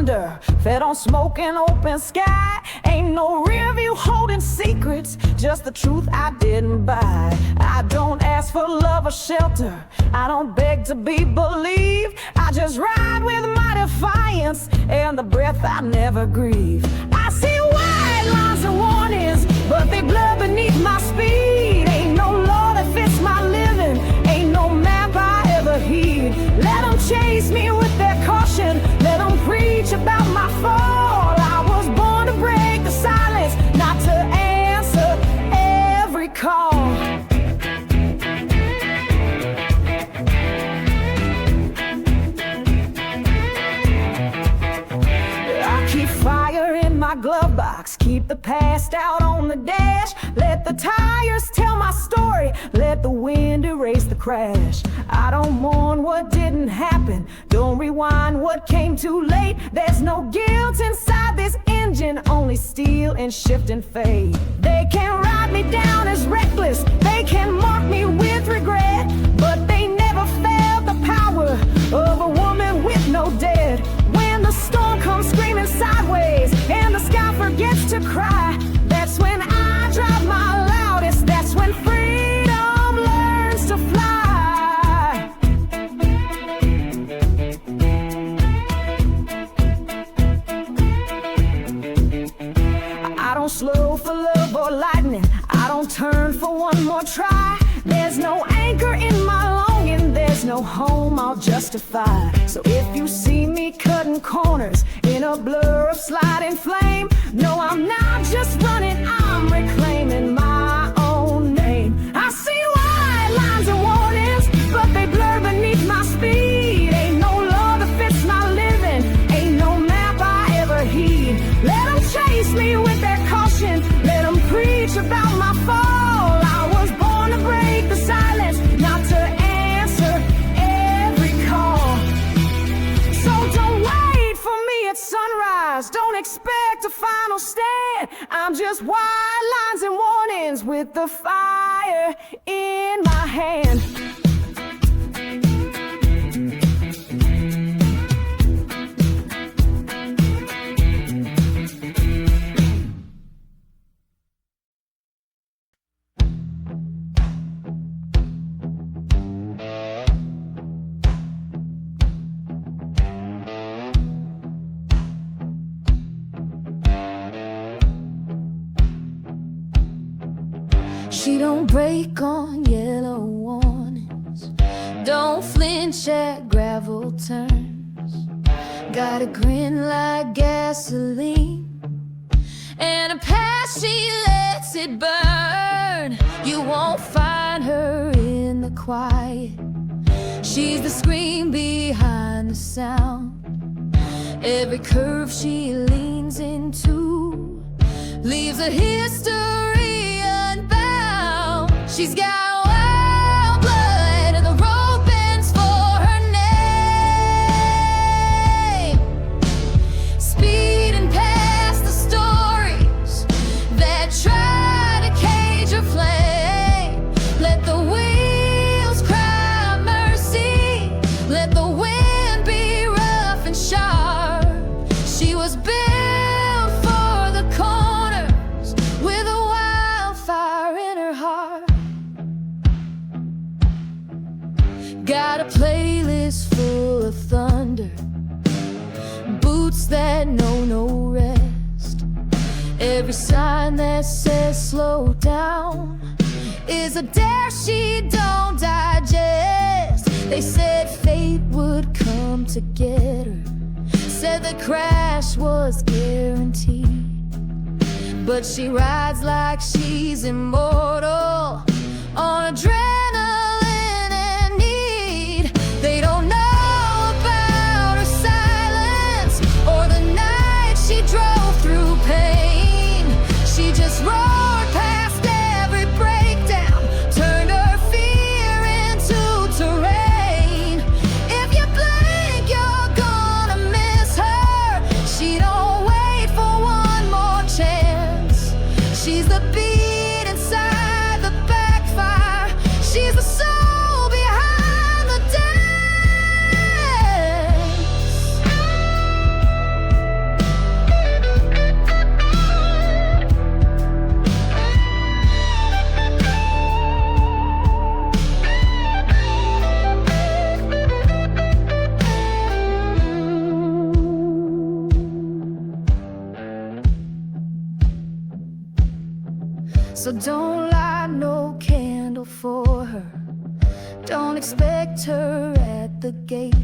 thunder, fed on smoke and open sky. Ain't no rear view holding secrets, just the truth I didn't buy. I don't ask for love or shelter, I don't beg to be believed. I just ride with my defiance and the breath I never grieve. I see white lines and warnings, but they blur beneath my speed. Ain't no law that fits my living, ain't no map I ever heed. Let them chase me with their caution, let them preach about my fall. I was born to break the silence, not to answer every call. I keep fire in my glove box, keep the past out on the dash. Let the tires tell my story, let the wind erase the crash. I don't mourn what didn't happen, don't rewind what came too late. There's no guilt inside this engine, only steel and shift and fade. They can ride me down as reckless, they can mark me with regret, but they never felt the power of a woman with no dead. When the storm comes screaming sideways and the sky forgets to cry, that's when I drive my loudest, that's when freedom learns to fly. I don't slow for love or lightning, I don't turn for one more try. There's no anchor in my longing, there's no home I'll justify. So if you see me cutting corners in a blur of sliding flame, no, I'm not just running, I'm reclaiming my own name. I see white lines and warnings, but they blur beneath my speed. Ain't no law that fits my living, ain't no map I ever heed. Let them chase me with their caution, let them preach about my fall. I was born to break the silence, not to answer every call. So don't wait for me at sunrise, don't expect a final stand. I'm just white lines and warnings with the fire in my hand. She don't break on yellow warnings, don't flinch at gravel turns. Got a grin like gasoline, and a past she lets it burn. You won't find her in the quiet, she's the scream behind the sound. Every curve she leans into leaves a history unbound. She's got wild blood and the road bends for her name. Speeding past the stories that try to cage her flame. Let the wheels cry mercy, let the wind be rough and sharp. She was built for the corners with a wildfire in her heart. Got a playlist full of thunder, boots that know no rest. Every sign that says slow down is a dare she don't digest. They said fate would come to get her, said the crash was guaranteed, but she rides like she's immortal on adrenaline and need. They don't know about her silence or the night she drove through pain. She just roared past every breakdown, turned her fear into terrain. If you blink, you're gonna miss her. She don't wait for one more chance. She's the beat inside the backfire. She's the soul behind the dance. So don't light no candle for her. Don't expect her at the gate.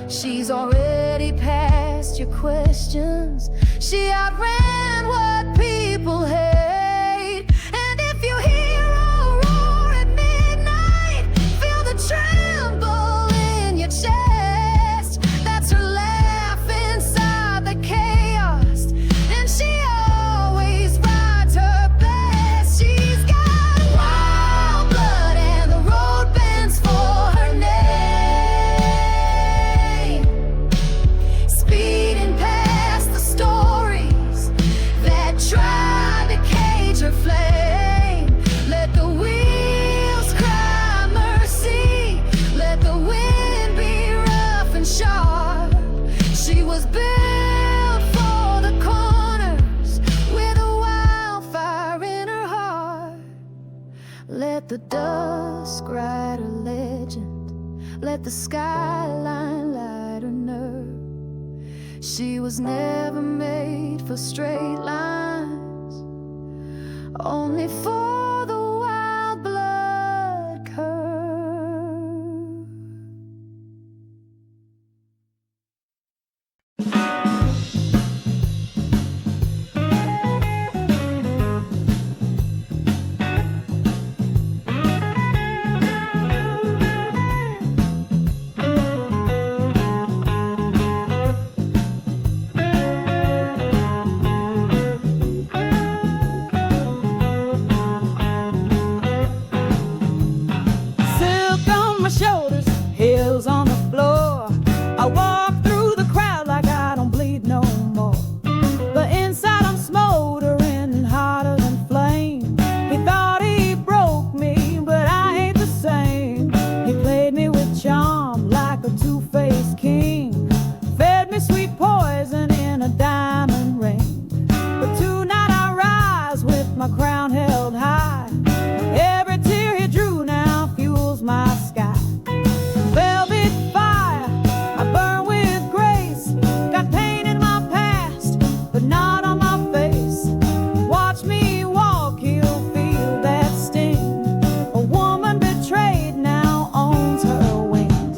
She's already past your questions. She outran what people hate. And if you hear a roar at midnight, feel the tremble in your chest. That's her laugh inside the chaos. And she always rides her best. She's got wild blood and the road bends for her name. Speeding past the stories that try to cage her flame. Let the wheels cry mercy. Let the wind be rough and sharp. She was built for the corners with a wildfire in her heart. Let the dusk write a legend. Let the skyline light her nerve. She was never made for straight lines, only for the wild blood curve. Silk on my shoulders, hills on the floor. I walk through the crowd like I don't bleed no more. But inside I'm smoldering, hotter than flame. He thought he broke me, but I ain't the same. He played me with charm like a two-faced king. Fed me sweet poison in a diamond ring. But tonight I rise with my crown held high. Every tear he drew now fuels my sky. Velvet fire, I burn with grace. Got pain in my past, but not on my face. Watch me walk, you'll feel that sting. A woman betrayed now owns her wings.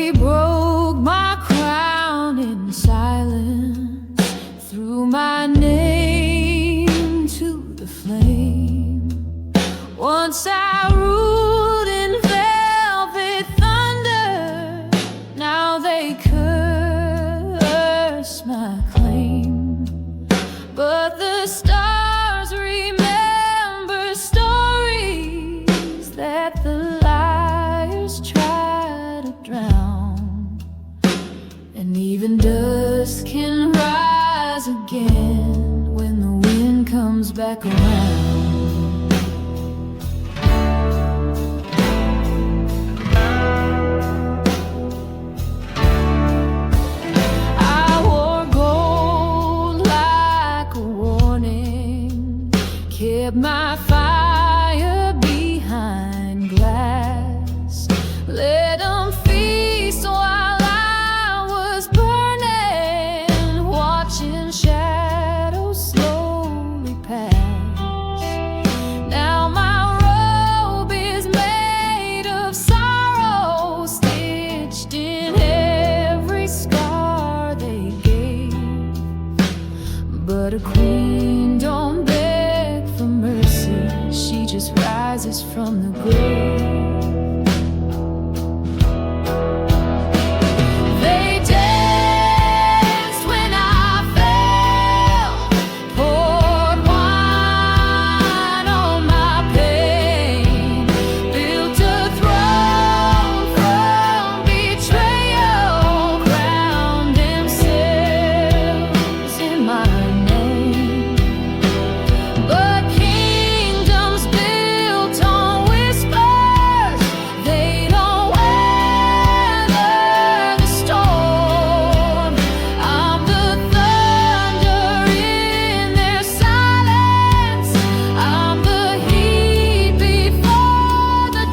They broke my crown in silence, threw my name to the flame. Once I ruled in velvet thunder, now they curse my claim. But the stars remember stories that the liars try to drown. And even dust can rise again when the wind comes back around. I wore gold like a warning, kept my fire behind glass, let them feast while I was burning, watching shadows slowly pass. Now my robe is made of sorrow, stitched in every scar they gave. But a queen don't beg for mercy, she just rises from the grave. They danced when I fell, poured wine on my pain, built a throne from betrayal, crowned themselves in my name. But kingdoms built on whispers, they don't weather the storm. I'm the thunder in their silence, I'm the heat before the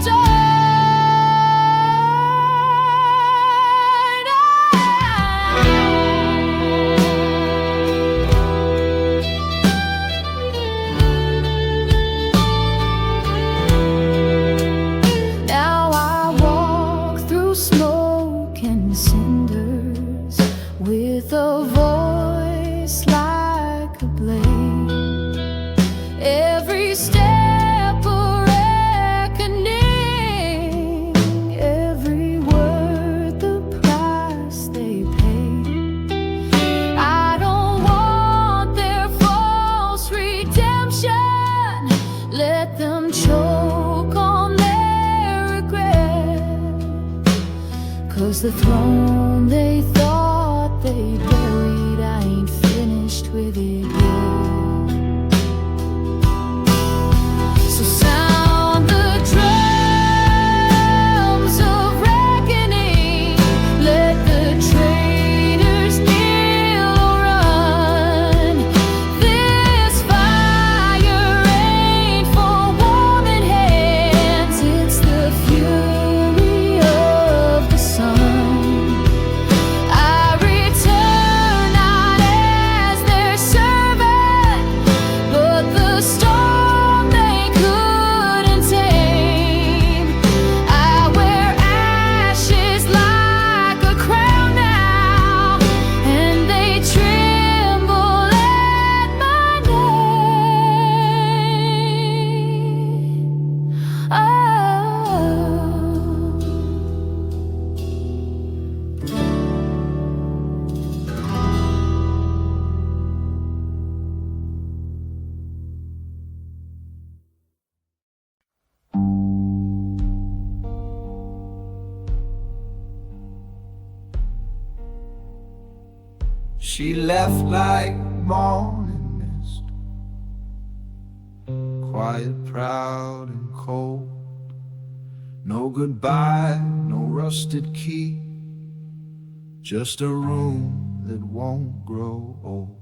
Now I walk through smoke and cinders with a voice like a blade. Every step a reckoning, every word the price they pay. I don't want their false redemption, let them choke on their regret. 'Cause the throne they thought they buried, I ain't finished with it yet. So sound the drums of reckoning, let the traitors kneel or run. This fire ain't for woman hands, it's the fury of the sun. I return not as their servant, but the storm they couldn't tame. I wear ashes like a crown now, and they tremble at my name. Oh. She left like morning mist, quiet, proud and cold. No goodbye, no rusted key, just a room that won't grow old.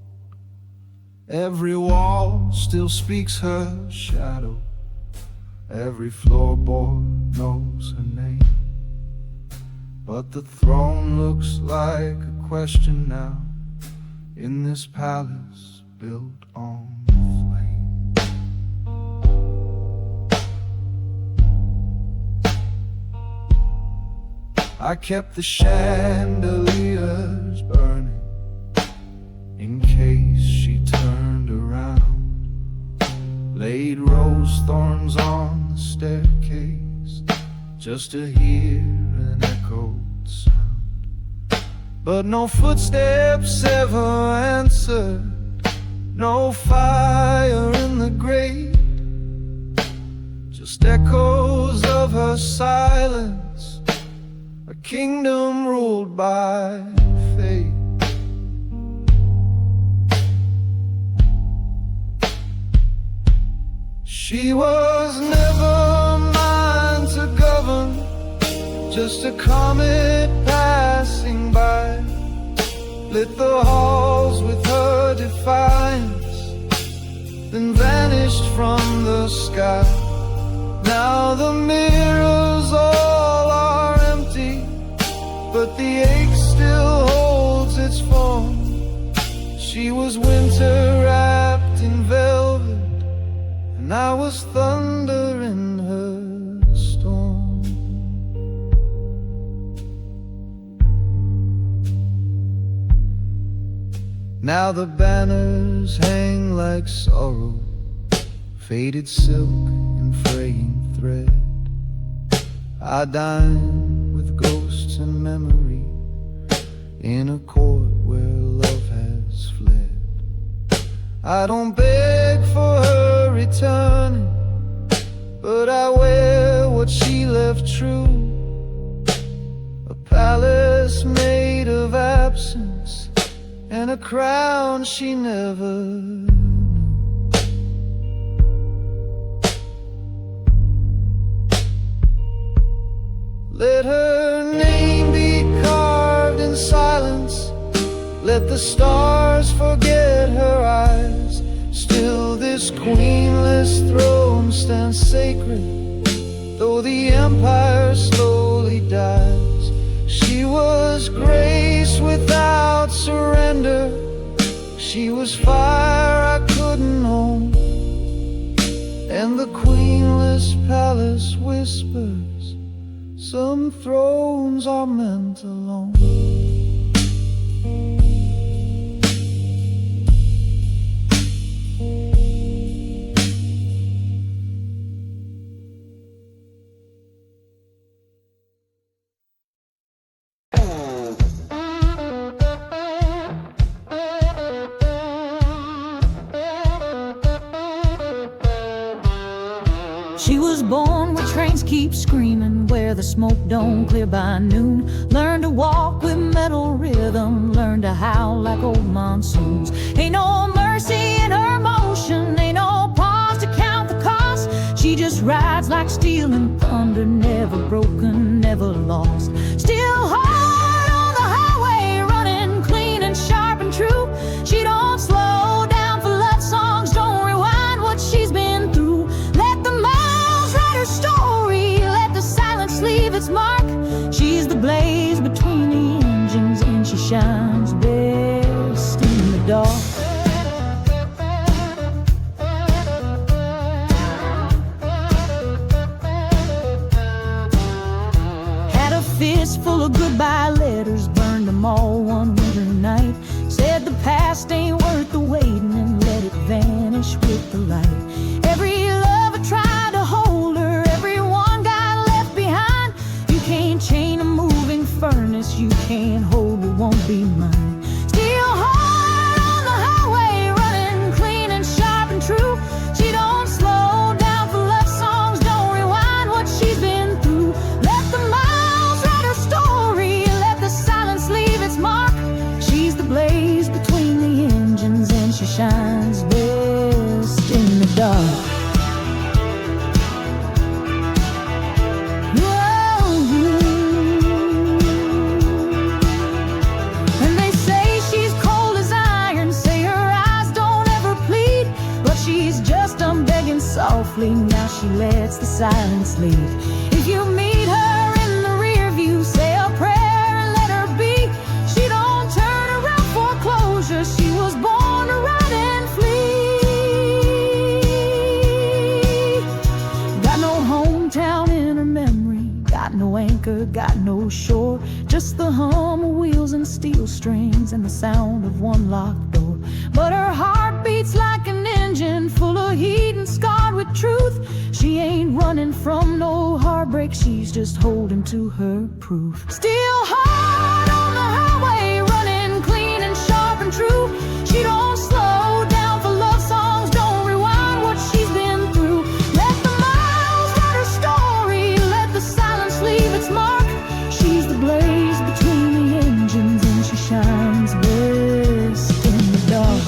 Every wall still speaks her shadow, every floorboard knows her name. But the throne looks like a question now, in this palace built on flame. I kept the chandeliers burning in case she turned around. Laid rose thorns on the staircase just to hear an echoed sound. But no footsteps ever answered, no fire in the grate, just echoes of her silence, a kingdom ruled by fate. She was never mine to govern, just a comet passing by. Lit the halls with her defiance, then vanished from the sky. Now the mirrors all are empty, but the ache still holds its form. She was winter wrapped in velvet, and I was thunder in her storm. Now the banners hang like sorrow, faded silk and fraying thread. I dine with ghosts and memory in a court where love has fled. I don't beg for her returning, but I wear what she left true, a palace made of absence and a crown she never knew. Let her name be carved in silence, let the stars forget her eyes. Still this queenless throne stands sacred, though the empire slowly dies. She was grace without surrender, she was fire I couldn't own, and the queenless palace whispers, some thrones are meant alone. She was born where trains keep screaming, where the smoke don't clear by noon. Learned to walk with metal rhythm, learned to howl like old monsoons. Ain't no mercy in her motion, ain't no pause to count the cost. She just rides like steel and thunder, never broken, never lost. Still hard on the highway, running clean and sharp and true. She don't slow down for love songs, don't rewind what she's been through. Let the miles write her story, let the silence leave its mark. She's the blaze between the engines, and she shines best in the dark. Had a fist full of goodbye letters, burned them all one winter night. Said the past ain't worth the waiting, and let it vanish with the light. Every lover tried to hold her, everyone got left behind. You can't chain a moving furnace, you can't hold what won't be mine. Still hard on the highway, running clean and sharp and true. She don't slow down for love songs, don't rewind what she's been through. Let the miles write her story, let the silence leave its mark. She's the blaze between the engines, and she shines best in the dark. And they say she's cold as iron, say her eyes don't ever plead, but she's just begging softly, now she lets the silence lead. If you meet her in the rear view, say a prayer and let her be. She don't turn around for closure, she was born to ride and flee. Got no hometown in her memory, got no anchor, got no shore. hum of wheels and steel strings and the sound of one locked door. But her heart beats like an engine full of heat and scarred with truth. She ain't running from no heartbreak, she's just holding to her proof. Still hard on the highway, running clean and sharp and true. She don't slow down for love songs, don't rewind what she's been through. Let the miles write her story, let the silence leave its mark. She's the blaze between the engines and she shines best in the dark.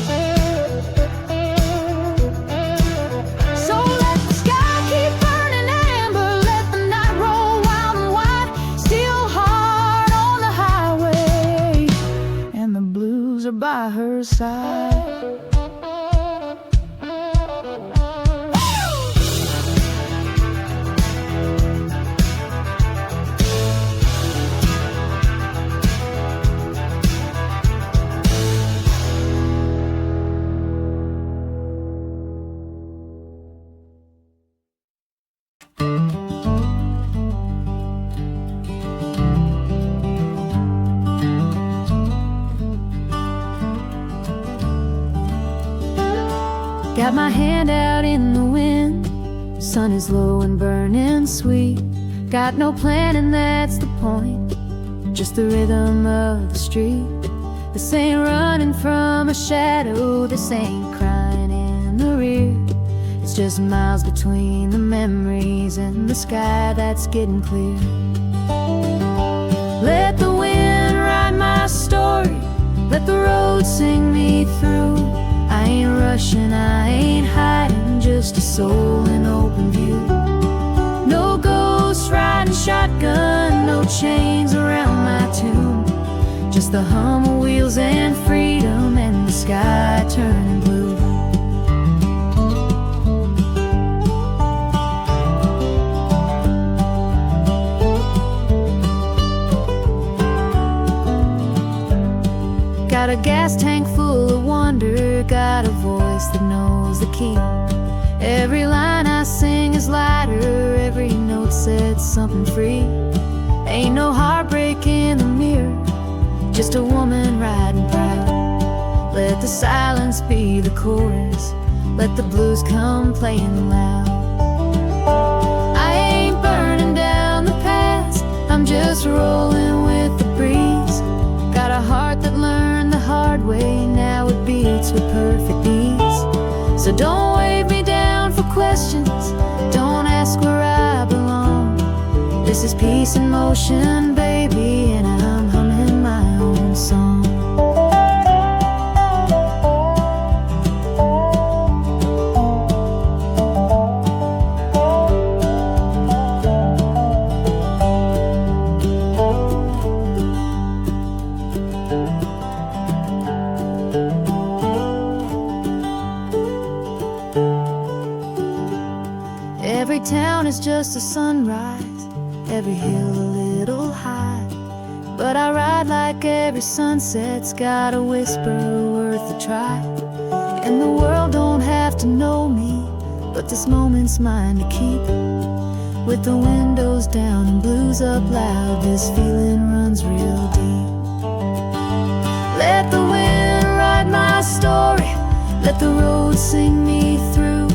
So let the sky keep burning amber, let the night roll wild and wide. Still hard on the highway, and the blues are by her side. Got my hand out in the wind, sun is low and burning sweet. Got no plan and that's the point, just the rhythm of the street. This ain't running from a shadow, this ain't crying in the rear. It's just miles between the memories and the sky that's getting clear. Let the wind write my story, let the road sing me through. I ain't rushing, I ain't hiding, just a soul in open view. No ghost riding shotgun, no chains around my tomb. Just the hum of wheels and freedom and the sky turning blue. Got a gas tank full of wonder, got a voice that knows the key. Every line I sing is lighter, every note sets something free. Ain't no heartbreak in the mirror, just a woman riding proud. Let the silence be the chorus, let the blues come playing loud. I ain't burning down the past, I'm just rolling with the breeze. Got a heart that learned the hard way, now it beats with perfect ease. So don't wave me down for questions, don't ask where I belong. This is peace in motion, baby, and I'm humming my own song. Every town is just a sunrise, every hill a little high. But I ride like every sunset's got a whisper worth a try. And the world don't have to know me, but this moment's mine to keep. With the windows down and blues up loud, this feeling runs real deep. Let the wind write my story, let the road sing me through.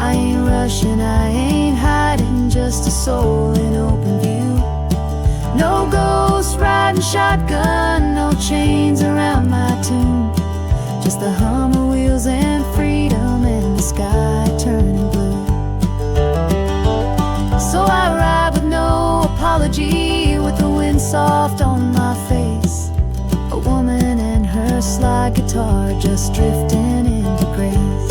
I ain't rushing, I ain't hiding, just a soul in open view. No ghost riding shotgun, no chains around my tomb. Just the hum of wheels and freedom and the sky turning blue. So I ride with no apology, with the wind soft on my face. A woman and her slide guitar just drifting into grace.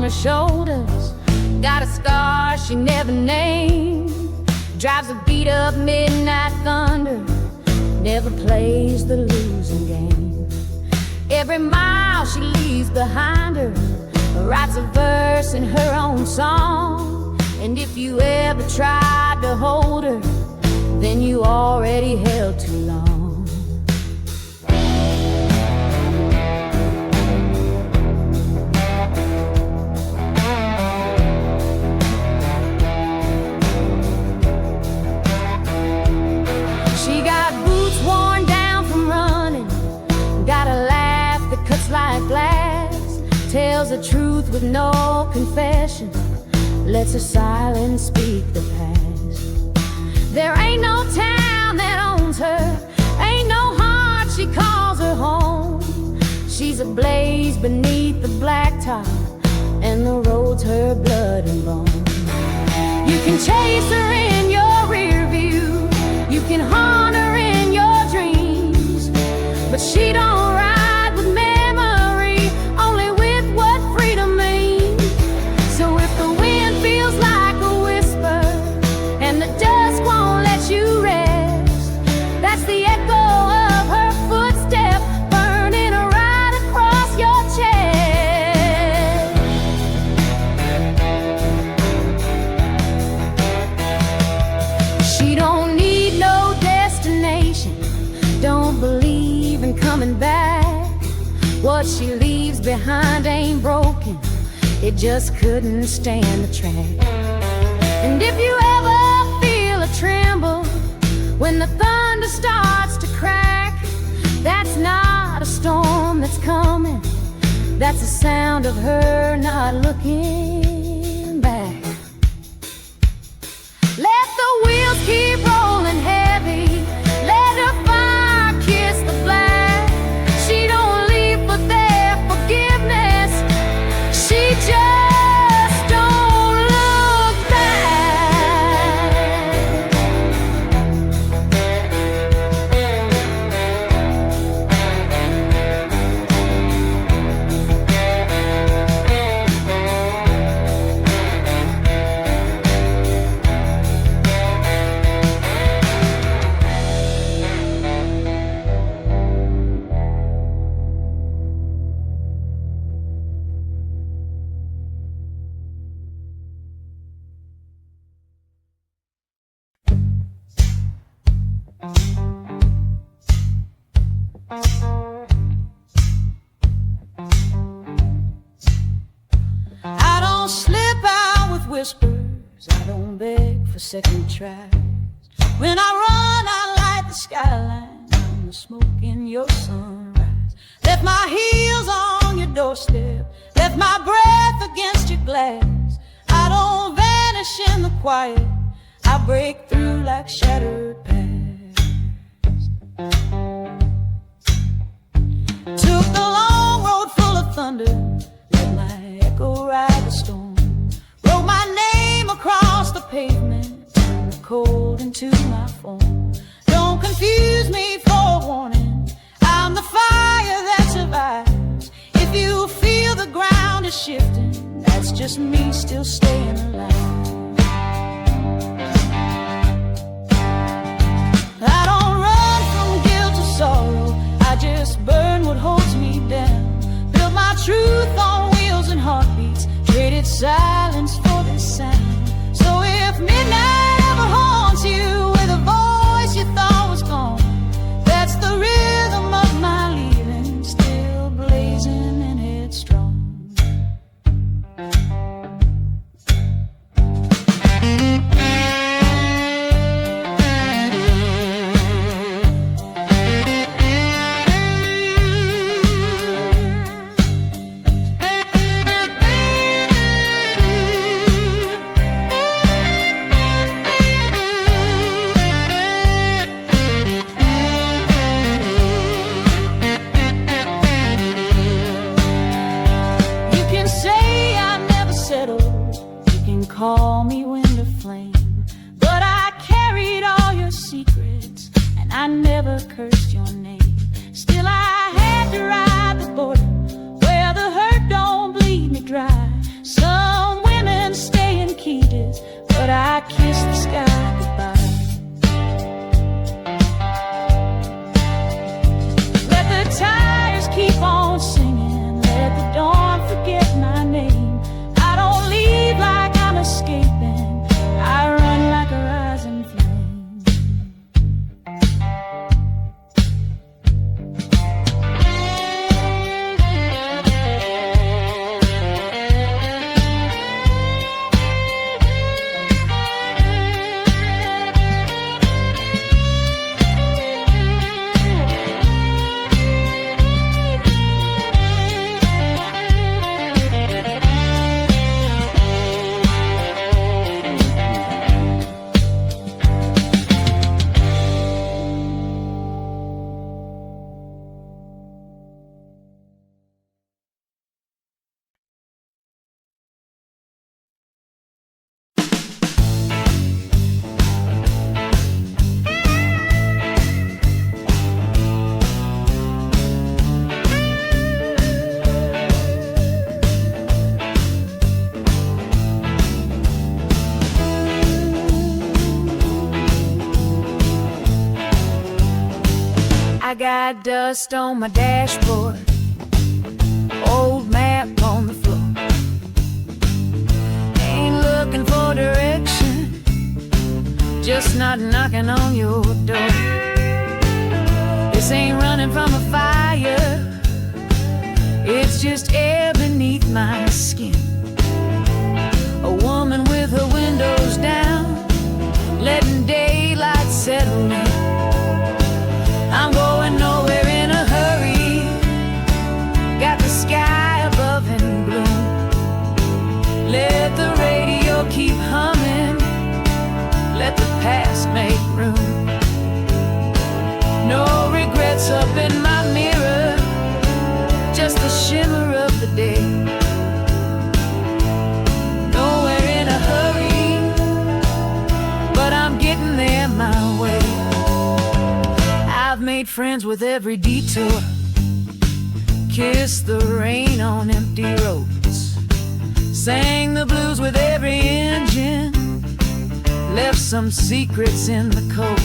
her shoulders, got a scar she never named, drives a beat-up midnight thunder, never plays the losing game. Every mile she leaves behind her, writes a verse in her own song. And if you ever tried to hold her, then you already held too long. She got boots worn down from running, got a laugh that cuts like glass, tells the truth with no confession, lets her silence speak the past. There ain't no town that owns her, ain't no heart she calls her home. She's a blaze beneath the blacktop, and the road's her blood and bone. You can chase her in your rear view, you can haunt her in your dreams, but she don't ride with memory, only with what freedom means. So if the wind feels like a whisper and the dust won't let you rest, that's the echo of her footstep burning right across your chest. She don't need no destination, don't believe in coming back. What she leaves behind ain't broken, it just couldn't stand the track. And if you ever feel a tremble when the thunder starts to crack, that's not a storm that's coming, that's the sound of her not looking back. Let the wheels keep rolling heavy, let her fire kiss the black. She don't leave for their forgiveness, she just don't look back. I don't slip out with whispers, I don't beg for second tries. When I run, I light the skyline, I'm the smoke in your sunrise. Left my heels on your doorstep, left my breath against your glass. I don't vanish in the quiet, I break through like shattered past. Took the long road full of thunder, let my echo ride the storm. Wrote my name across the pavement, turned the cold into my form. Don't confuse me for a warning, I'm the fire that survives. If you feel the ground is shifting, that's just me still staying alive. I don't run from guilt or sorrow, I just burn what holds me down. Built my truth on wheels and heartbeats, traded silence for this sound. So if midnight ever haunts you with a voice you thought was gone, that's the rhythm of my leaving, still blazing and headstrong. got dust on my dashboard, old map on the floor. Ain't looking for direction, just not knocking on your door. This ain't running from a fire, it's just air beneath my skin. A woman with her windows down, letting daylight settle in. I'm going nowhere in a hurry, got the sky above in bloom. Let the radio keep humming, let the past make room. No regrets up in my mirror, just the shimmer of the day. Nowhere in a hurry, but I'm getting there my way. I've made friends with every detour, kissed the rain on empty roads, sang the blues with every engine, left some secrets in the code.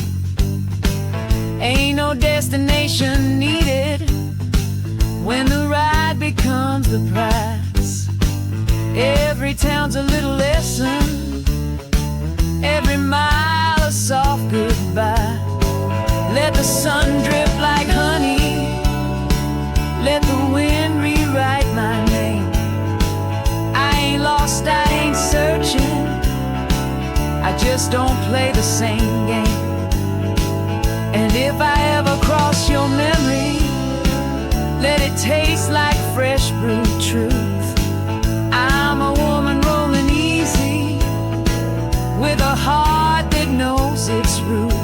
Ain't no destination needed when the ride becomes the prize. Every town's a little lesson, every mile a soft goodbye. Let the sun drip like honey, let the wind rewrite my name. I ain't lost, I ain't searching, I just don't play the same game. And if I ever cross your memory, let it taste like fresh brewed truth. I'm a woman rolling easy, with a heart that knows its roots.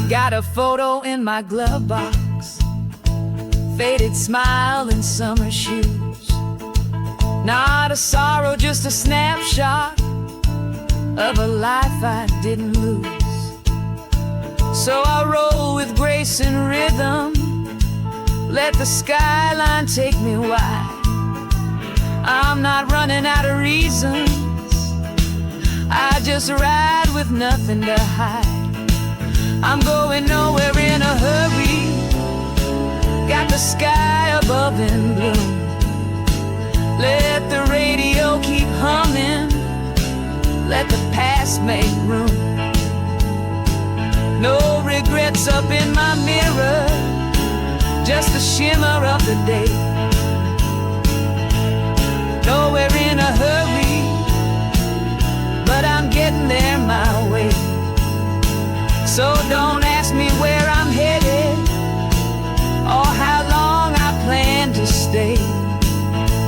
Got a photo in my glove box, faded smile and summer shoes. Not a sorrow, just a snapshot of a life I didn't lose. So I roll with grace and rhythm, let the skyline take me wide. I'm not running out of reasons, I just ride with nothing to hide. I'm going nowhere in a hurry, got the sky above in bloom. Let the radio keep humming, let the past make room. No regrets up in my mirror, just the shimmer of the day. Nowhere in a hurry, but I'm getting there my way. So don't ask me where I'm headed, or how long I plan to stay.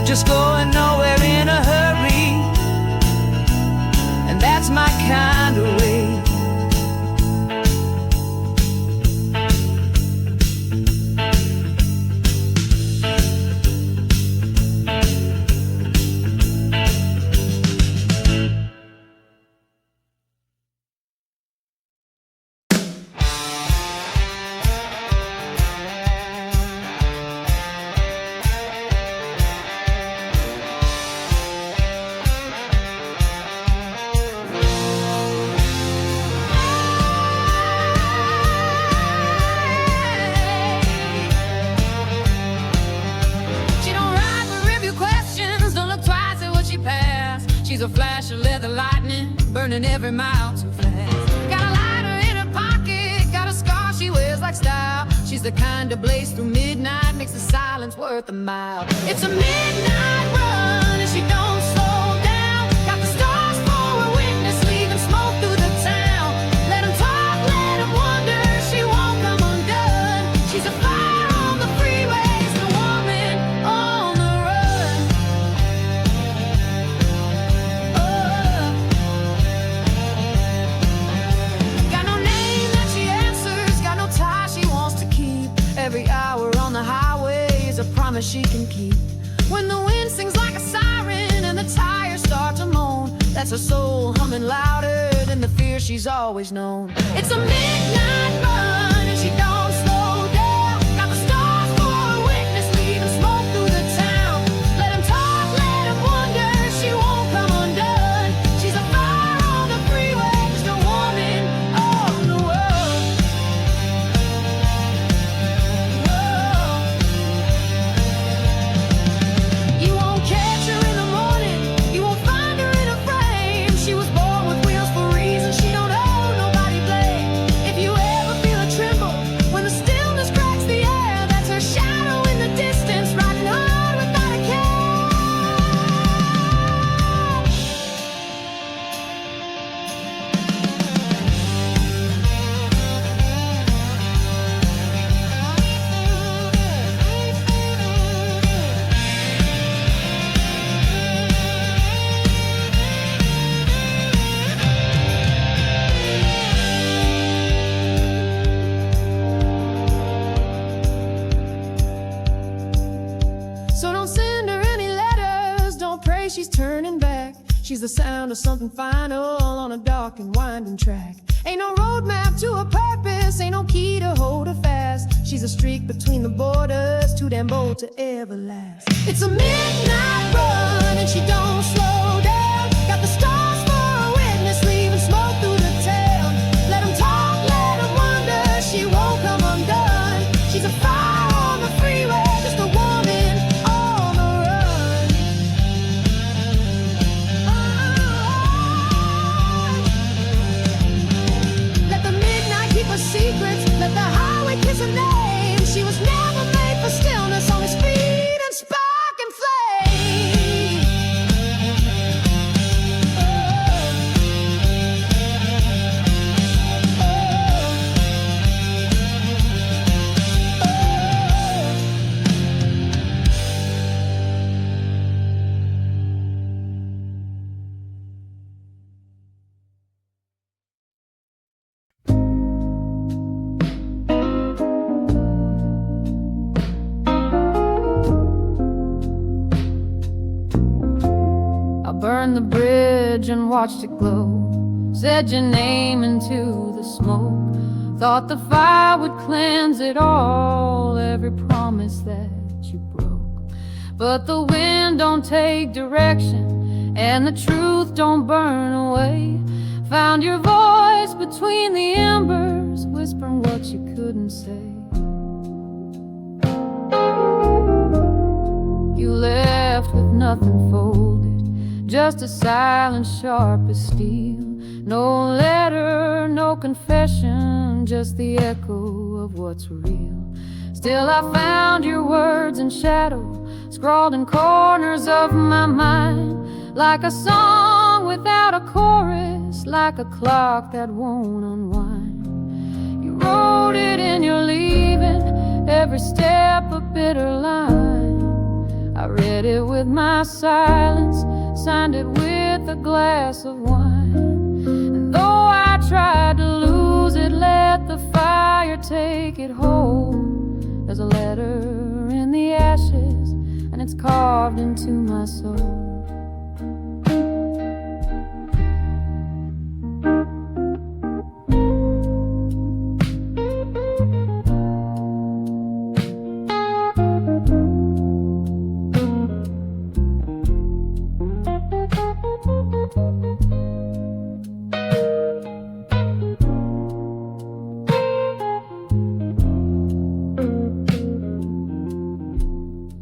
Just going nowhere in a hurry, and that's my kind of way. She's a flash of leather lightning, burning every mile too fast. Got a lighter in her pocket, got a scar she wears like style. She's the kind to blaze through midnight, makes the silence worth a mile. It's a midnight run and she don't slow down. Got the stars for a witness, leaving smoke through the town. Let 'em talk, let 'em wonder, she won't come undone. She's a fire on the freeways, the woman on the run. Got no name that she answers, got no tie she wants to keep. Every hour on the highway is a promise she can keep. When the wind sings like a siren and the tires start to moan, That's her soul humming louder than the fear she's always known. It's a midnight run and she don't slow down. Got the stars for a witness, leaving smoke through the town. Let him talk, let him wonder, she won't come undone. She's a fire on the freeway, just a woman on the world. You won't catch her in the morning, you won't find her in a frame. She was born with wheels for reasons, she don't owe nobody blame. If you ever feel a tremble when the stillness cracks the air, that's her shadow in the distance, riding hard without a care. So don't send her any letters, don't pray she's turning back. She's the sound of something final on a dark and winding track. Ain't no roadmap to her purpose, ain't no key to hold her fast. She's a streak between the borders, too damn bold to ever last. It's a midnight run and she don't slow down. Got the stars for a witness, leaving smoke through the town. Let him talk, let him wonder, she won't come undone. She's a fire on the freeway, just a woman on the run. Let the midnight keep her secrets, let the highway kiss her name. She was never made for stillness, only speed and spark and flame. I burned the bridge and watched it glow. Said your name into the smoke. Thought the fire would cleanse it all, every promise that you broke. But the wind don't take direction, and the truth don't burn away. Found your voice between the embers, whispering what you couldn't say. You left with nothing folded, just a silence sharp as steel. No letter, no confession, just the echo of what's real. Still I found your words in shadow, scrawled in corners of my mind, like a song without a chorus, like a clock that won't unwind. You wrote it in your leaving, every step a bitter line. I read it with my silence, signed it with a glass of wine. And though I tried to lose it, let the fire take it whole. There's a letter in the ashes, and it's carved into my soul.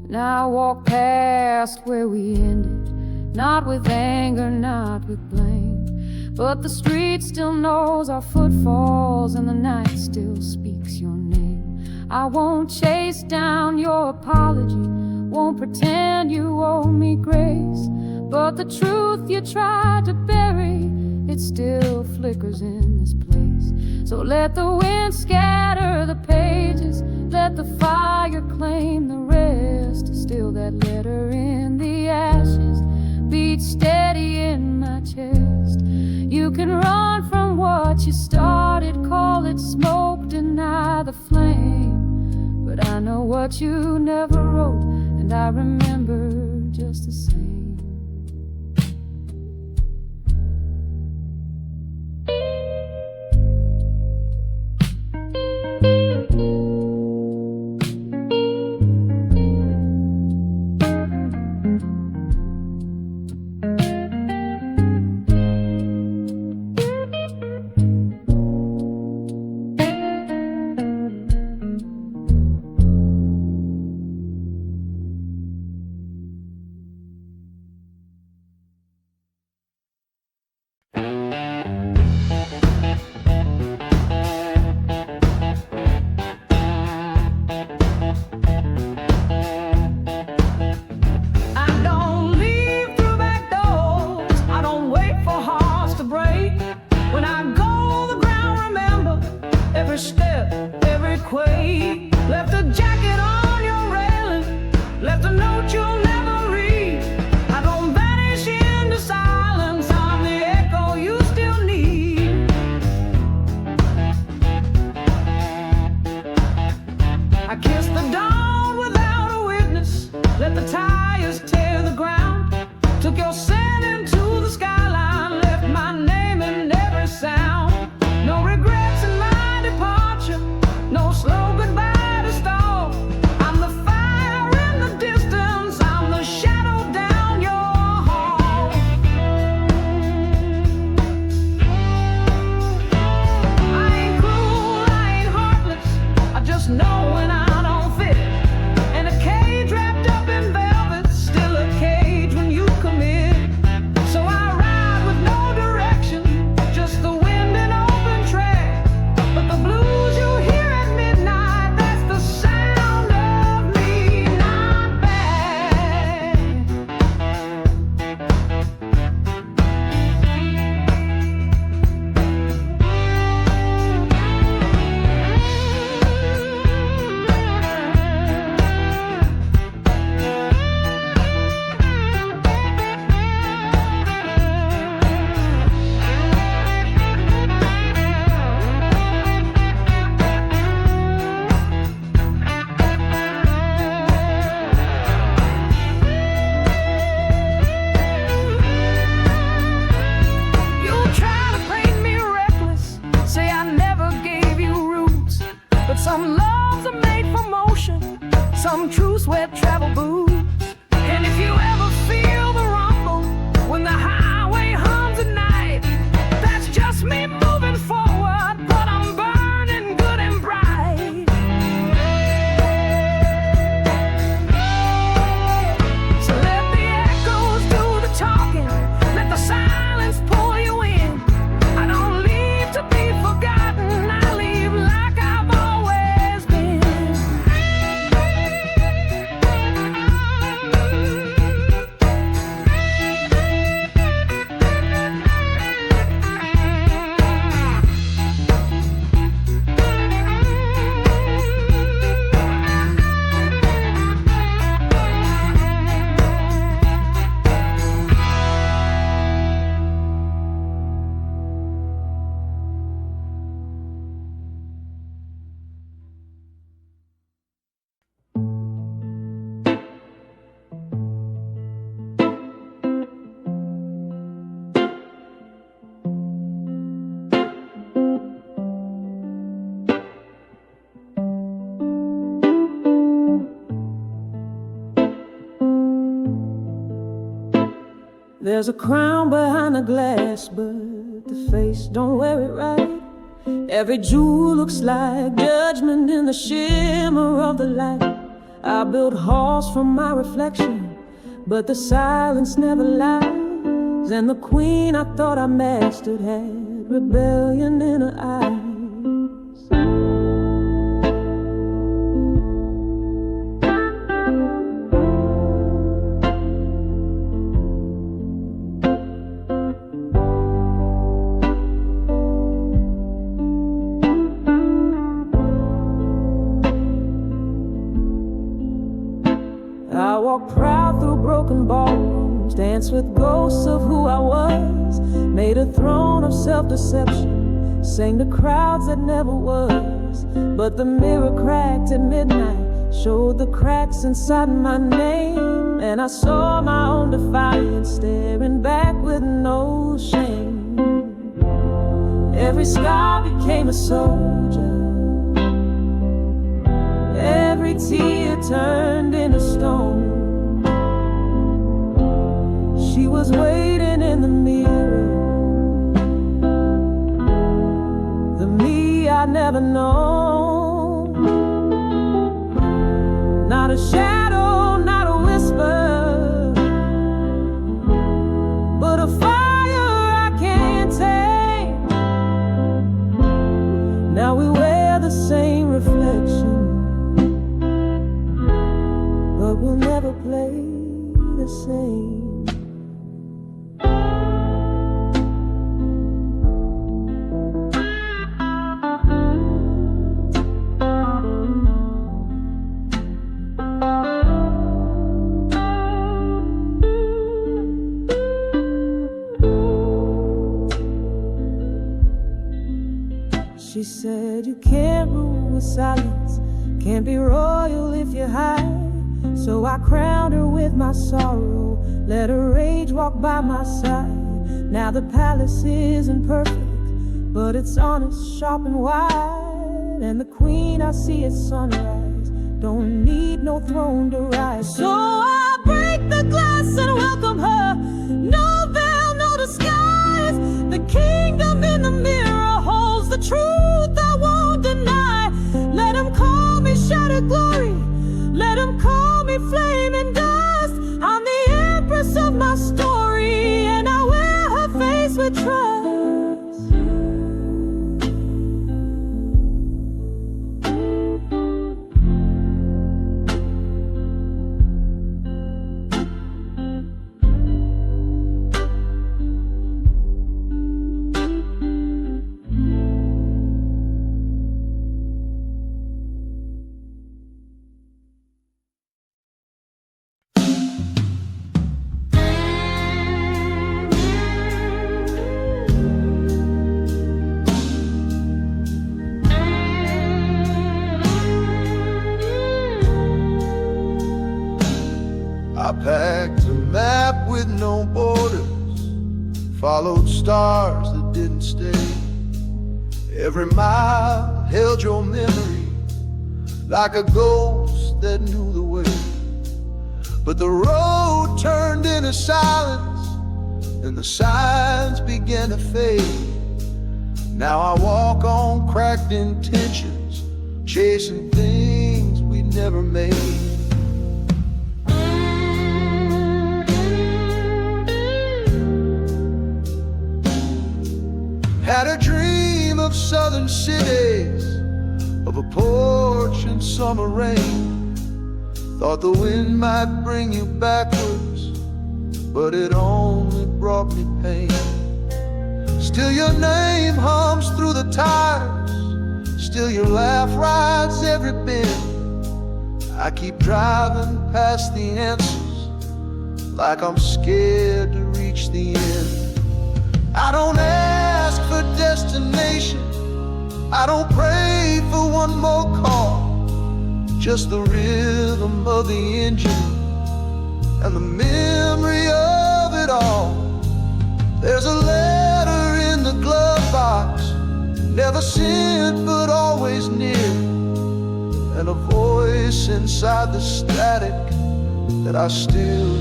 Now I walk past where we ended, not with anger, not with blame, but the street still knows our footfalls, and the night still speaks your name. I won't chase down your apology, won't pretend you owe me grace, but the truth you tried to bury, it still flickers in this place. So let the wind scatter the pages, let the fire claim the rest. Still that letter in the ashes beats steady in my chest. You can run from what you started, call it smoke, deny the flame, but I know what you never wrote, and I remember just the same. every step, every quake. Left a jacket on your railing, left a note you'll never read. I don't vanish into silence, I'm the echo you still need. I kissed the dawn without a witness, let the tires tear the ground. Took your scent into the skyline, left my name in every sound. No regrets in my departure, no slow goodbye to stall. I'm the fire in the distance, I'm the shadow down your hall. I ain't cruel, I ain't heartless, I just know when I don't fit. And a cage wrapped up in velvet, still a cage when you commit. So I ride with no direction, just the wind and open track. But the blues you hear at midnight, that's the sound of me not back. You'll try to paint me reckless, say I never gave you roots. But some loves are made for motion, some truths wear travel boots. And if you ever feel the rumble when the highway hums at night, that's just me moving forward, but I'm burning good and bright. So let the echoes do the talking, let the silence pull you in. I don't leave to be forgotten, I leave like I've always been. There's a crown behind the glass, but the face don't wear it right. Every jewel looks like judgment in the shimmer of the light. I built halls from my reflection, but the silence never lies. And the queen I thought I mastered had rebellion in her eyes. I walk proud through broken ballrooms, dance with ghosts of who I was, made a throne of self-deception, sang to crowds that never was. But the mirror cracked at midnight, showed the cracks inside my name, and I saw my own defiance staring back with no shame. Every scar became a soldier, every tear turned into stone. She was waiting in the mirror, the me I'd never known. Not a shadow, not a whisper, but a fire I can't tame. Now we wear the same reflection, but we'll never play the same. She said, you can't rule with silence, can't be royal if you hide. So I crowned her with my sorrow, let her rage walk by my side. Now the palace isn't perfect, but it's honest, sharp and wide. And the queen I see at sunrise don't need no throne to rise. So I break the glass and welcome her. No veil, no disguise. The kingdom in the mirror holds the truth I won't deny. Let him call me shattered glory, let him call me flame and dust. I'm the empress of my story, and I wear her face with trust. I packed a map with no borders, followed stars that didn't stay. Every mile held your memory, like a ghost that knew the way. But the road turned into silence, and the signs began to fade. Now I walk on cracked intentions, chasing things we never made. Had a dream of southern cities, of a porch and summer rain. Thought the wind might bring you backwards, but it only brought me pain. Still your name hums through the tires, still your laugh rides every bend. I keep driving past the answers, like I'm scared to reach the end. I don't ask for destination, I don't pray for one more call. Just the rhythm of the engine and the memory of it all. There's a letter in the glove box, never sent but always near, and a voice inside the static that I still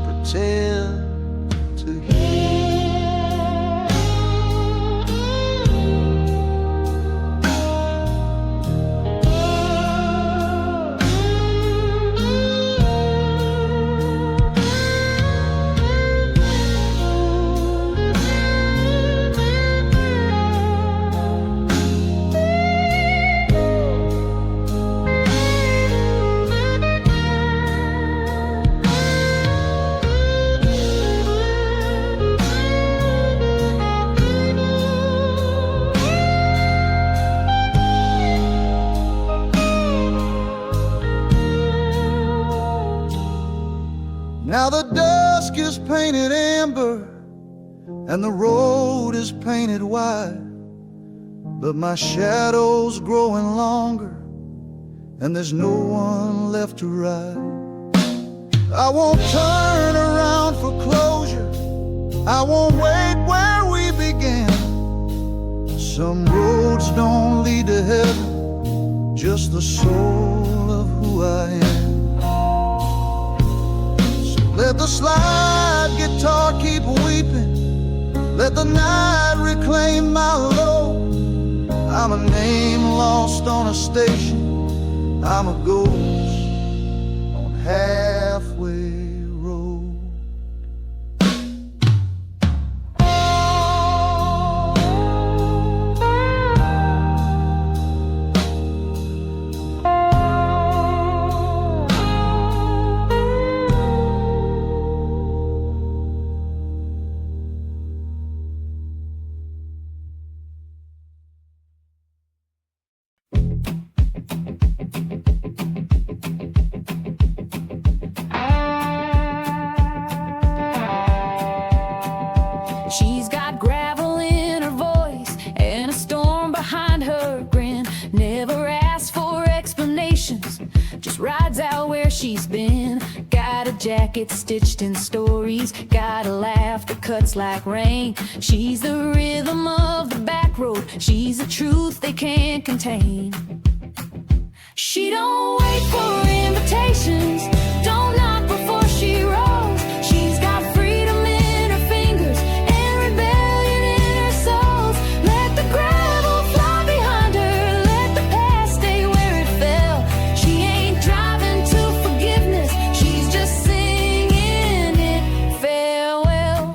pretend to hear. Now the dusk is painted amber and the road is painted white, but my shadow's growing longer and there's no one left to ride. I won't turn around for closure, I won't wait where we began. Some roads don't lead to heaven, just the soul of who I am. Let the slide guitar keep weeping, let the night reclaim my load. I'm a name lost on a station, I'm a ghost on halfway road. jacket stitched in stories. Got a laugh that cuts like rain. She's the rhythm of the back road. She's the truth they can't contain. She don't wait for invitations, don't knock before she rolls. She's got freedom in her fingers and rebellion in her soul. Let the gravel fly behind her, let the past stay where it fell. She ain't driving to forgiveness, she's just singing it farewell.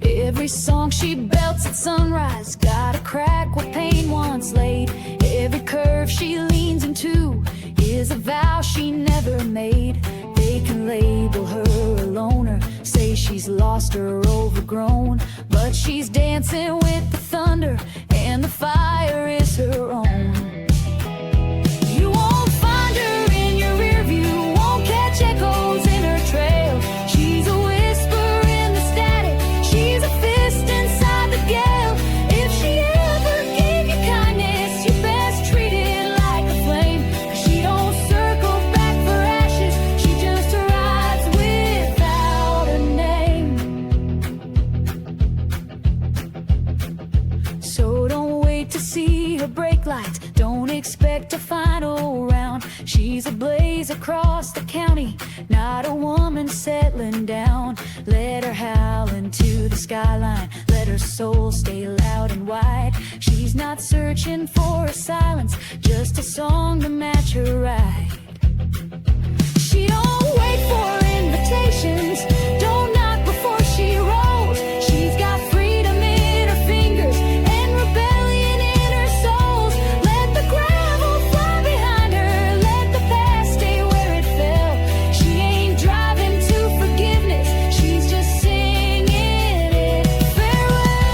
Every song she belts at sunrise got a crack where pain once laid. Every curve she leans into is a vow she never made. They can label her a loner, say she's lost or overgrown, but she's dancing with the thunder and the fire is her own. You won't find her in your rear view, won't catch echoes in her trail. She's a whisper in the static, she's a fist inside the gale. If she ever gave you kindness, you best treat it like a flame. 'Cause she don't circle back for ashes, she just arrives without a name. So don't wait to see her brake lights, don't expect a final round. She's a blaze across the county, not a woman settling down. Let her howl into the skyline, let her soul stay loud and wide. She's not searching for a silence, just a song to match her ride. She don't wait for invitations, don't knock before she rolls. She's got freedom in her fingers and rebellion in her soul. Let the gravel fly behind her, let the past stay where it fell. She ain't driving to forgiveness, she's just singing it farewell.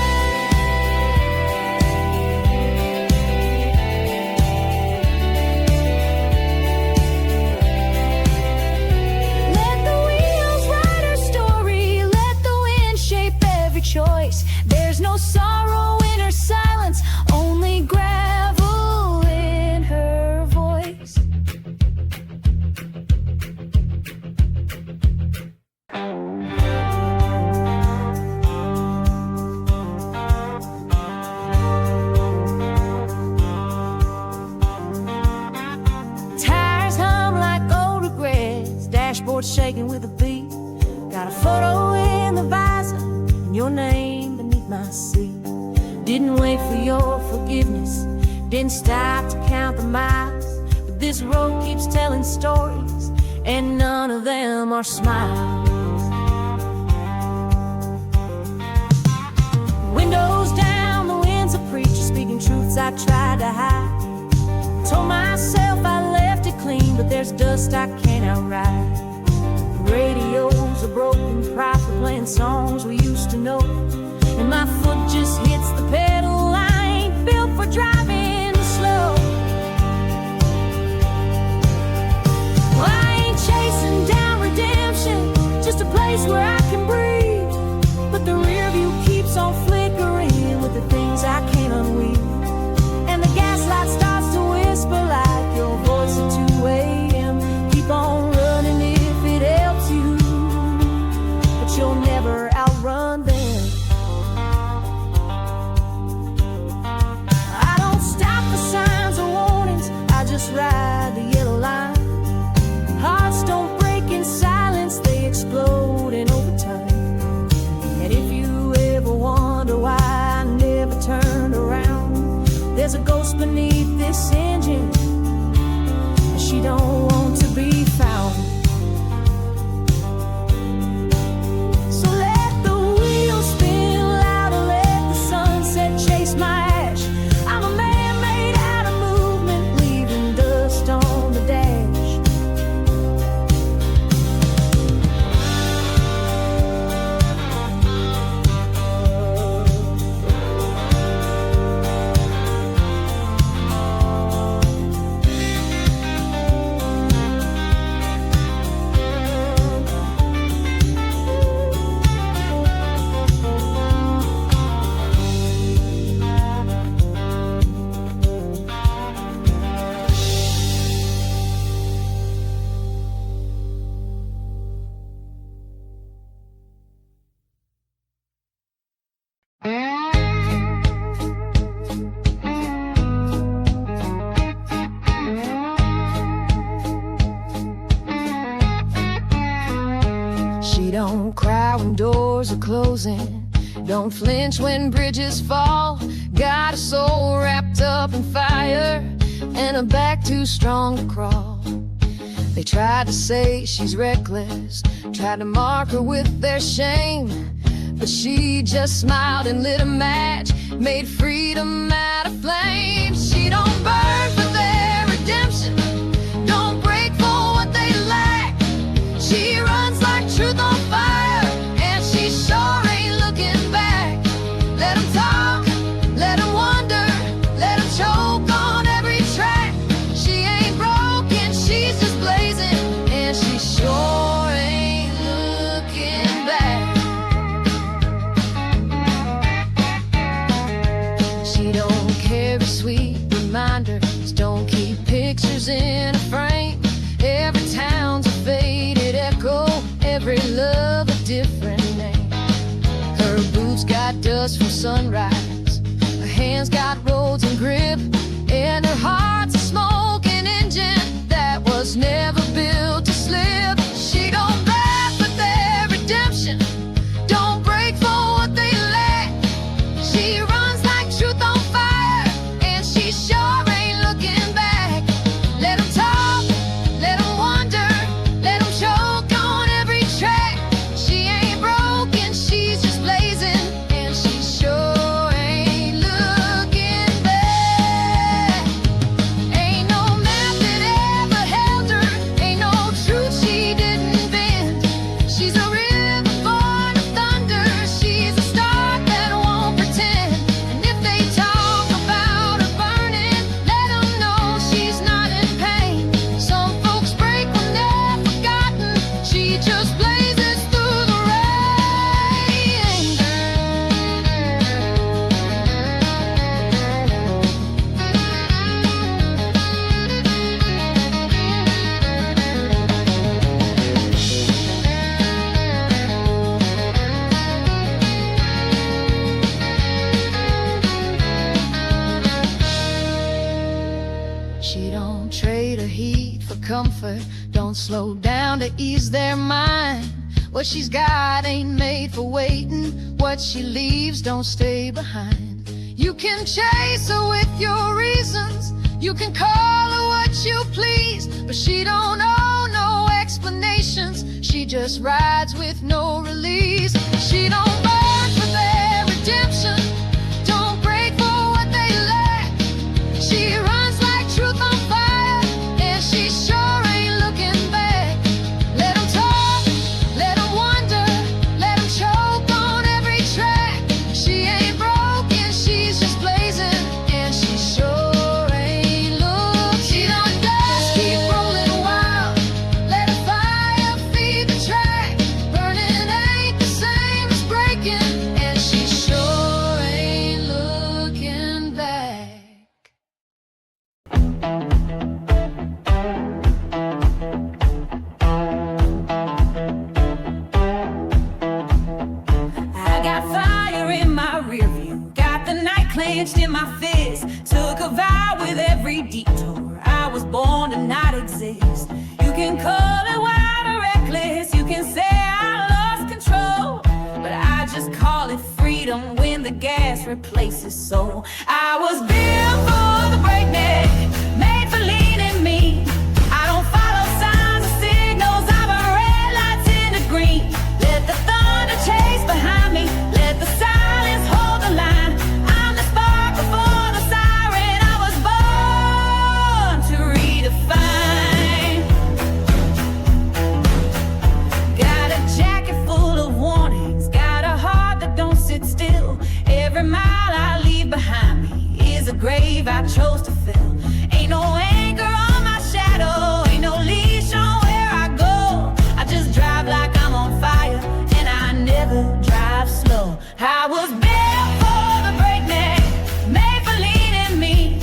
Let the wheels write her story, let the wind shape every choice. There's no sorrow in her silence, only gravel in her voice. Tires hum like old regrets, dashboard shaking with a beat. Got a photo in the visor and your name beneath my seat. Didn't wait for your forgiveness, didn't stop to count the miles. But this road keeps telling stories and none of them are smiles. Windows down, the wind's a preacher speaking truths I tried to hide. Told myself I left it clean, but there's dust I can't outride. The radio's a broken prophet playing songs we used to know, and my foot just hits the pedal. I ain't built for driving slow. Well, I ain't chasing down redemption, just a place where I can breathe. But the rear view keeps on flickering with the things I can't unweave. And the gaslight starts to whisper like your voice at 2 a.m. Keep on running if it helps you, but you'll never outrun them. I don't stop for signs or warnings, I just ride the yellow line. Hearts don't break in silence, they explode in overtime. And if you ever wonder why I never turned around, there's a ghost beneath this engine, and she don't want to be found. So let the wheels spin louder, let the sunset chase my ash. I'm a man made out of movement, leaving dust on the dash. are closing. Don't flinch when bridges fall. Got a soul wrapped up in fire and a back too strong to crawl. They tried to say she's reckless, tried to mark her with their shame, but she just smiled and lit a match, made freedom out of flames. She don't burn for their redemption, don't break for what they lack. She runs like truth on fire, and she sure ain't looking back. Let 'em talk, let 'em wonder, let 'em choke on every track. She ain't broken, she's just blazing, and she sure ain't looking back. She don't carry sweet reminders, don't keep pictures in a frame. Every town's a faded echo, every love a different name. Her boots got dust from sunrise, her hands got roads and grip, and her heart's a smoking engine that was never built to slip. She don't laugh at their redemption, don't break for what they lack. She runs like truth on fire, and she sure ain't looking back. Let 'em talk, let 'em wonder, let 'em choke on every track. She ain't broken, she's just blazing, and she sure ain't looking back. Ain't no map that ever held her, ain't no truth she didn't bend. She's a river born of thunder, she's a star that won't pretend. And if they talk about her burning, let 'em know she's not in pain. Some folks break when they're forgotten, she just blazes through the rain. She don't trade her heat for comfort, don't slow down to ease their mind. What she's got ain't made for waiting, what she leaves don't stay behind. You can chase her with your reasons, you can call her what you please, but she don't owe no explanations, she just rides with no release. She don't burn for their redemption, don't break for what they lack. She runs like truth on fire, and she sure ain't looking back. Let 'em talk, let 'em wonder, let 'em choke on every track. She ain't broken, she's just blazing, and she sure ain't looking. She don't dust, keep rolling wild, let her fire feed the track. Burning ain't the same as breaking, and she sure ain't looking back. I got fire in my rear view, got the night clenched in my fist. Took a vow with every detour, I was born to not exist. You can call it wild or reckless, you can say I lost control, but I just call it freedom when the gas replaces soul. I was built for the breakneck, made for leaning mean. I don't follow signs or signals, I'm a red lights into green. Let the thunder chase behind me, let the silence hold the line. I'm the spark before the siren, I was born to redefine. Got a jacket full of warnings, got a heart that don't sit still. Every mile I leave behind me is a grave I chose to fill. Ain't no anchor on my shadow, ain't no leash on where I go. I just drive like I'm on fire, and I never drive slow. I was built for the breakneck, made for leaning mean.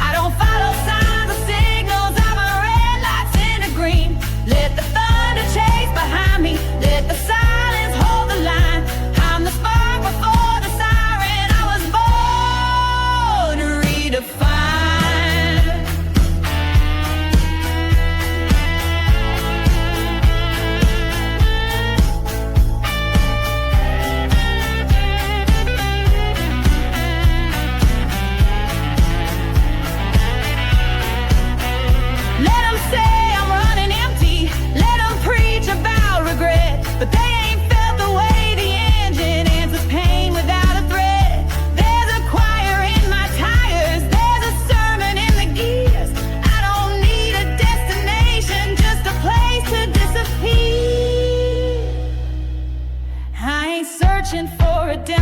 I don't follow signs or signals, I'm a red lights into green. Let the thunder chase behind me, let the silence hold the line. I'm the spark before the siren, I was born to redefine.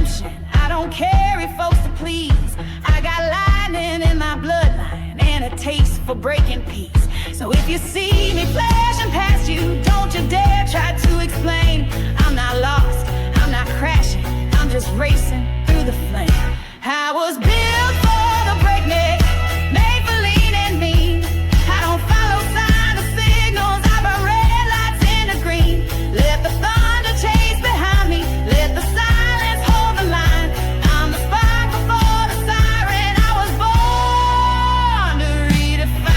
redemption. I don't carry folks to please. I got lightning in my bloodline and a taste for breaking peace. So if you see me flashing past you, don't you dare try to explain. I'm not lost, I'm not crashing, I'm just racing through the flame. I was built for the breakneck, made for lean and mean. I don't follow signs or signals, I burn red lights into green. Let the thunder chase behind me, let the silence hold the line. I'm the spark before the siren, I was born to redefine.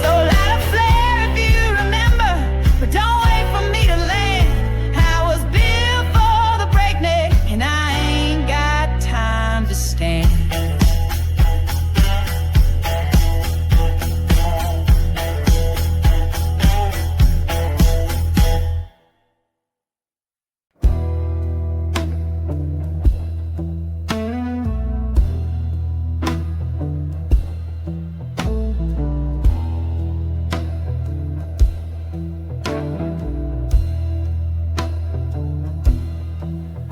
So light a flare if you remember, but don't wait for me to land. I was built for the breakneck, and I ain't got time to stand.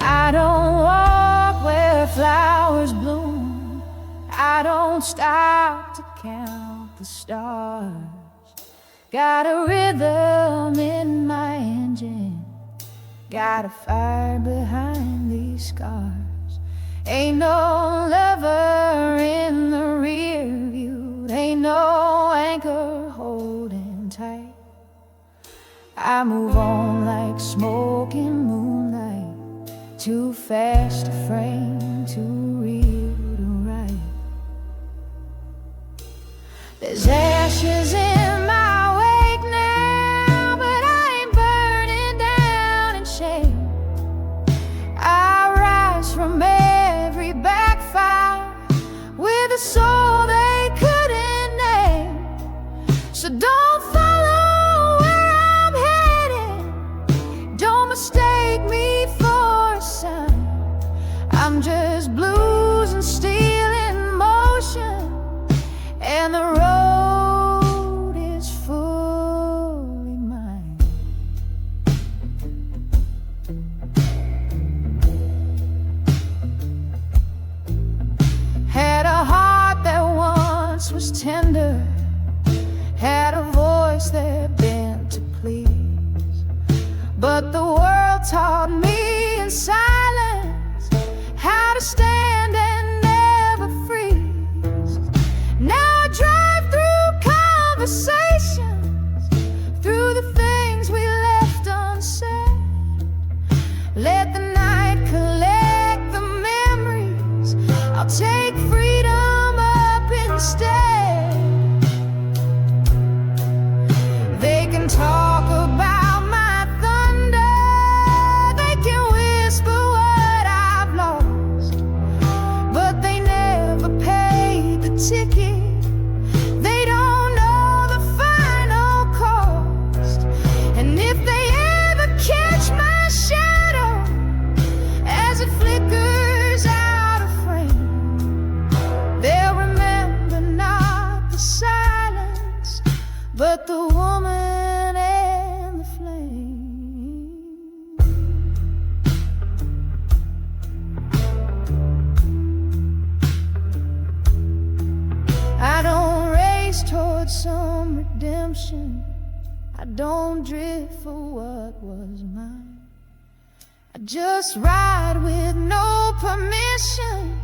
I don't walk where flowers bloom. I don't stop to count the stars. Got a rhythm in my engine, got a fire behind these scars. Ain't no lover in the rear view, ain't no anchor holding tight. I move on like smoke in moonlight, too fast to frame, too real to write. There's ashes in my wake now, but I ain't burning down in shame. I rise from every backfire with a soul they couldn't name. So don't follow where I'm headed, don't mistake me for a sign. I'm just blues and steel in motion, and the road is fully mine. Had a heart that once was tender, had a voice that bent to please, but the world taught me in silence how to stand and never freeze. Now I drive through conversations, through the things we left unsaid. Let the night collect the memories, I'll take freedom up instead. They can talk about my thunder, they can whisper what I've lost, but they never paid the ticket. They don't know the final cost. And if they ever catch my shadow as it flickers out of frame, they'll remember not the silence, but the woman and the flame. I don't race towards some redemption, I don't drift for what was mine. I just ride with no permission,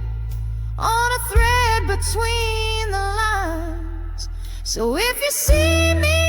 on a thread between the lines. So if you see me